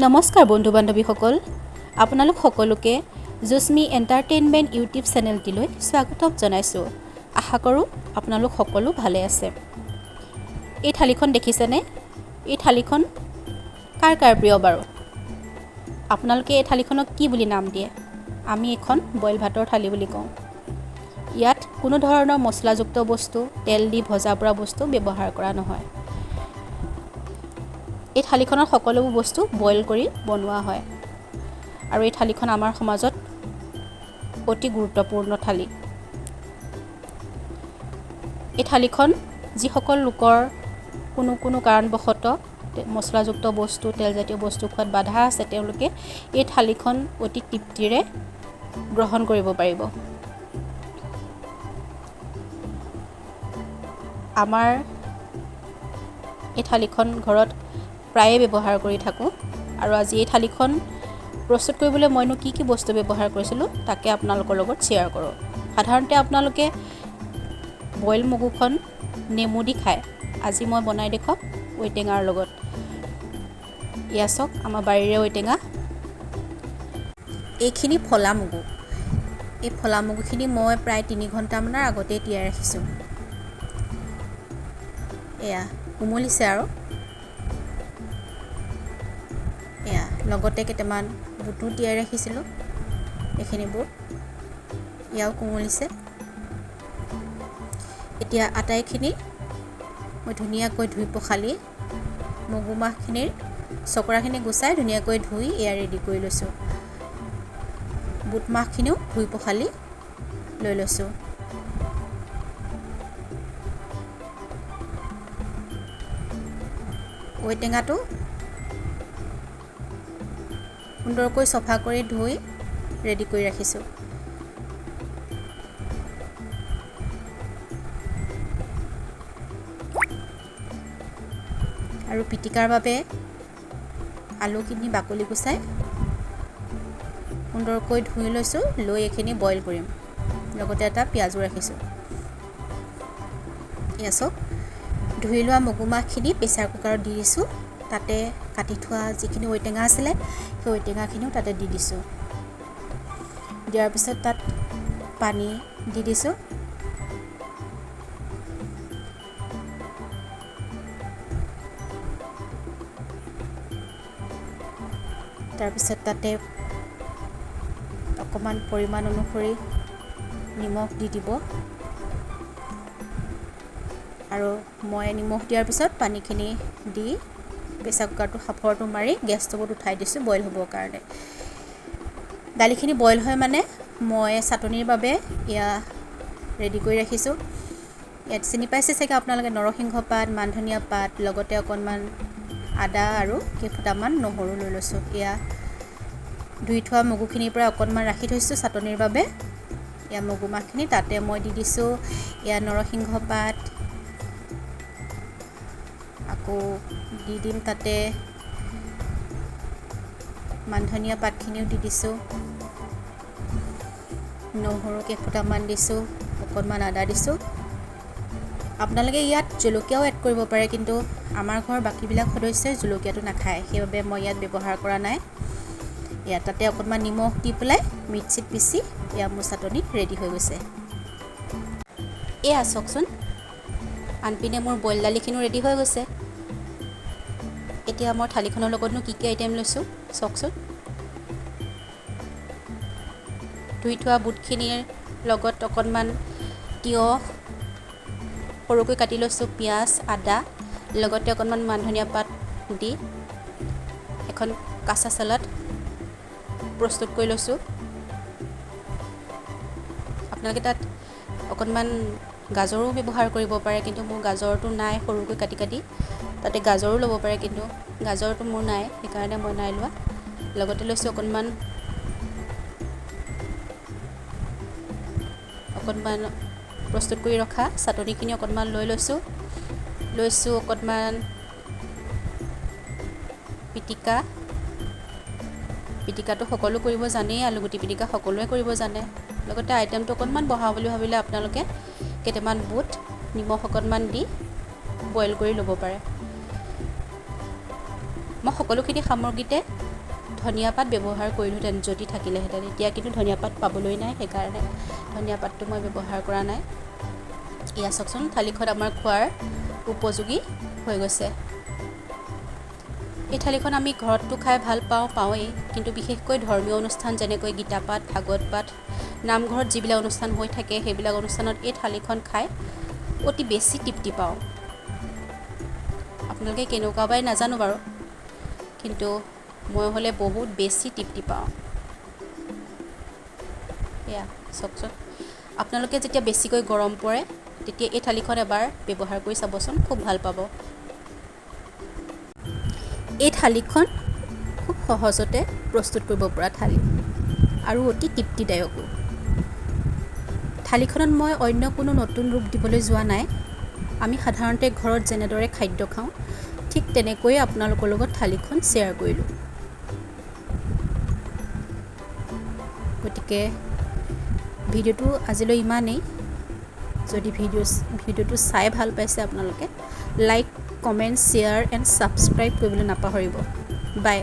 নমস্কাৰ বন্ধু বান্ধৱীসকল, আপোনালোক সকলোকে জুস্মি এণ্টাৰটেইনমেণ্ট ইউটিউব চেনেলটিলৈ স্বাগতম জনাইছোঁ। আশা কৰোঁ আপোনালোক সকলো ভালে আছে। এই থালিখন দেখিছেনে? এই থালিখন কাৰ কাৰ প্ৰিয় বাৰু? আপোনালোকে এই থালিখনক কি বুলি নাম দিয়ে? আমি এখন বইল ভাতৰ থালি বুলি কওঁ। ইয়াত কোনো ধৰণৰ মছলাযুক্ত বস্তু, তেল দি ভজা পৰা বস্তু ব্যৱহাৰ কৰা নহয়। এই থালিখনত সকলোবোৰ বস্তু বইল কৰি বনোৱা হয় আৰু এই থালিখন আমাৰ সমাজত অতি গুৰুত্বপূৰ্ণ থালি। এই থালিখন যিসকল লোকৰ কোনো কাৰণবশতঃ মছলাযুক্ত বস্তু, তেলজাতীয় বস্তু খোৱাত বাধা আছে, তেওঁলোকে এই থালিখন অতি তৃপ্তিৰে গ্ৰহণ কৰিব পাৰিব। আমাৰ এই থালিখন ঘৰত প্ৰায়ে ব্যৱহাৰ কৰি থাকোঁ আৰু আজি এই থালিখন প্ৰস্তুত কৰিবলৈ মইনো কি বস্তু ব্যৱহাৰ কৰিছিলোঁ তাকে আপোনালোকৰ লগত শ্বেয়াৰ কৰোঁ। সাধাৰণতে আপোনালোকে বইল মগুখন নেমু দি খায়। আজি মই বনাই দেখুৱাম ঔটেঙাৰ লগত। এয়া চাওক, আমাৰ বাৰীৰে ঔটেঙা। এইখিনি ফলা মগু। এই ফলা মগুখিনি মই প্ৰায় 3 ঘণ্টামানৰ আগতেই তিয়াই ৰাখিছোঁ। এয়া কোমলিছে আৰু এয়া লগতে কেইটামান বুটো তিয়াই ৰাখিছিলোঁ। এইখিনি বুট ইয়াও কোমলিছে। এতিয়া আটাইখিনি মই ধুনীয়াকৈ ধুই পখালি মগু মাহখিনিৰ চকৰাখিনি গুচাই ধুনীয়াকৈ ধুই এয়া ৰেডি কৰি লৈছোঁ। বুট মাহখিনিও ধুই পখালি লৈ লৈছোঁ। ঔটেঙাটো সুন্দৰকৈ চফা কৰি ধুই ৰেডি কৰি ৰাখিছোঁ। আৰু পিটিকাৰ বাবে আলুখিনি বাকলি গুচাই সুন্দৰকৈ ধুই লৈছোঁ। লৈ এইখিনি বইল কৰিম। লগতে এটা পিঁয়াজো ৰাখিছোঁ। এয়া চাওক, ধুই লোৱা মগু মাহখিনি প্ৰেছাৰ কুকাৰত দি দিছোঁ। তাতে কাটি থোৱা যিখিনি ঔটেঙা আছিলে সেই ঔটেঙাখিনিও তাতে দি দিছোঁ। দিয়াৰ পিছত তাত পানী দি দিছোঁ। তাৰপিছত তাতে অকণমান পৰিমাণ অনুসৰি নিমখ দি দিব আৰু মই নিমখ দিয়াৰ পিছত পানীখিনি দি প্ৰেছাৰ কুকাৰটো সাফৰটো মাৰি গেছটো উঠাই দিছোঁ বইল হ'বৰ কাৰণে। দালিখিনি বইল হয় মানে মই চাটনিৰ বাবে এয়া ৰেডি কৰি ৰাখিছোঁ। ইয়াত চিনি পাইছে চাগে আপোনালোকে নৰসিংহ পাত, মান ধনিয়া পাত, লগতে অকণমান আদা আৰু কেইফুটামান নহৰু লৈ লৈছোঁ। এয়া ধুই থোৱা মগুখিনিৰ পৰা অকণমান ৰাখি থৈছোঁ চাটনিৰ বাবে। এয়া মগু মাহখিনি তাতে মই দি দিছোঁ। এয়া নৰসিংহ পাত, আকৌ দি দিম তাতে মান ধনিয়া পাতখিনিও দি দিছোঁ। নহৰু কেইফুটামান দিছোঁ, অকণমান আদা দিছোঁ। আপোনালোকে ইয়াত জলকীয়াও এড কৰিব পাৰে, কিন্তু আমাৰ ঘৰৰ বাকীবিলাক সদস্যই জলকীয়াটো নাখায়, সেইবাবে মই ইয়াত ব্যৱহাৰ কৰা নাই। ইয়াত তাতে অকণমান নিমখ দি পেলাই মিক্সিত পিচি এয়া মোৰ চাটনি ৰেডি হৈ গৈছে। এয়া চাওকচোন, আনপিনে মোৰ বইল দালিখিনিও ৰেডি হৈ গৈছে। এতিয়া মই থালিখনৰ লগতনো কি আইটেম লৈছোঁ চাওকচোন। ধুই থোৱা বুটখিনিৰ লগত অকণমান তিয়ঁহ সৰুকৈ কাটি লৈছোঁ, পিঁয়াজ, আদা, লগতে অকণমান মান ধনিয়া পাত দি এখন কাঁচা চালাড প্ৰস্তুত কৰি লৈছোঁ। আপোনালোকে তাত অকণমান গাজৰো ব্যৱহাৰ কৰিব পাৰে, কিন্তু মোৰ গাজৰটো নাই, সৰুকৈ কাটি তাতে গাজৰো ল'ব পাৰে, কিন্তু গাজৰটো মোৰ নাই, সেইকাৰণে মই নাই লোৱা। লগতে লৈছোঁ অকণমান প্ৰস্তুত কৰি ৰখা চাটনিখিনি অকণমান লৈ লৈছোঁ অকণমান পিটিকাটো সকলো কৰিব জানেই, আলুগুটি পিটিকা সকলোৱে কৰিব জানে। লগতে আইটেমটো অকণমান বঢ়াওঁ বুলি ভাবিলে আপোনালোকে কেইটামান বুট নিমখ অকণমান দি বইল কৰি ল'ব পাৰে। মই সকলোখিনি সামগ্ৰীতে ধনিয়া পাত ব্যৱহাৰ কৰিলোহেঁতেন যদি থাকিলেহেঁতেন। এতিয়া কিন্তু ধনিয়া পাত পাবলৈ নাই, সেইকাৰণে ধনিয়া পাতটো মই ব্যৱহাৰ কৰা নাই। এয়া চাওকচোন, থালিখন আমাৰ খোৱাৰ উপযোগী হৈ গৈছে। এই থালিখন আমি ঘৰততো খাই ভাল পাওঁৱেই, কিন্তু বিশেষকৈ ধৰ্মীয় অনুষ্ঠান যেনেকৈ গীতা পাঠ, ভাগৱত পাঠ, নামঘৰত যিবিলাক অনুষ্ঠান হৈ থাকে সেইবিলাক অনুষ্ঠানত এই থালিখন খাই অতি বেছি তৃপ্তি পাওঁ। আপোনালোকে কেনেকুৱা পায় নাজানো বাৰু, কিন্তু মই হ'লে বহুত বেছি তৃপ্তি পাওঁ। এয়া চাওকচোন, আপোনালোকে যেতিয়া বেছিকৈ গৰম পৰে তেতিয়া এই থালিখন এবাৰ ব্যৱহাৰ কৰি চাবচোন, খুব ভাল পাব। এই থালিখন খুব সহজতে প্ৰস্তুত কৰিব পৰা থালি আৰু অতি তৃপ্তিদায়কো। থালিখনত মই অন্য কোনো নতুন ৰূপ দিবলৈ যোৱা নাই। আমি সাধাৰণতে ঘৰত যেনেদৰে খাদ্য খাওঁ ঠিক তেনেকৈয়ে আপোনালোকৰ লগত থালিখন শ্বেয়াৰ কৰিলোঁ। গতিকে ভিডিঅ'টো আজিলৈ ইমানেই। যদি ভিডিঅ'টো চাই ভাল পাইছে আপোনালোকে, like, comment, share and subscribe কৰিবলৈ নাপাহৰিব। বাই।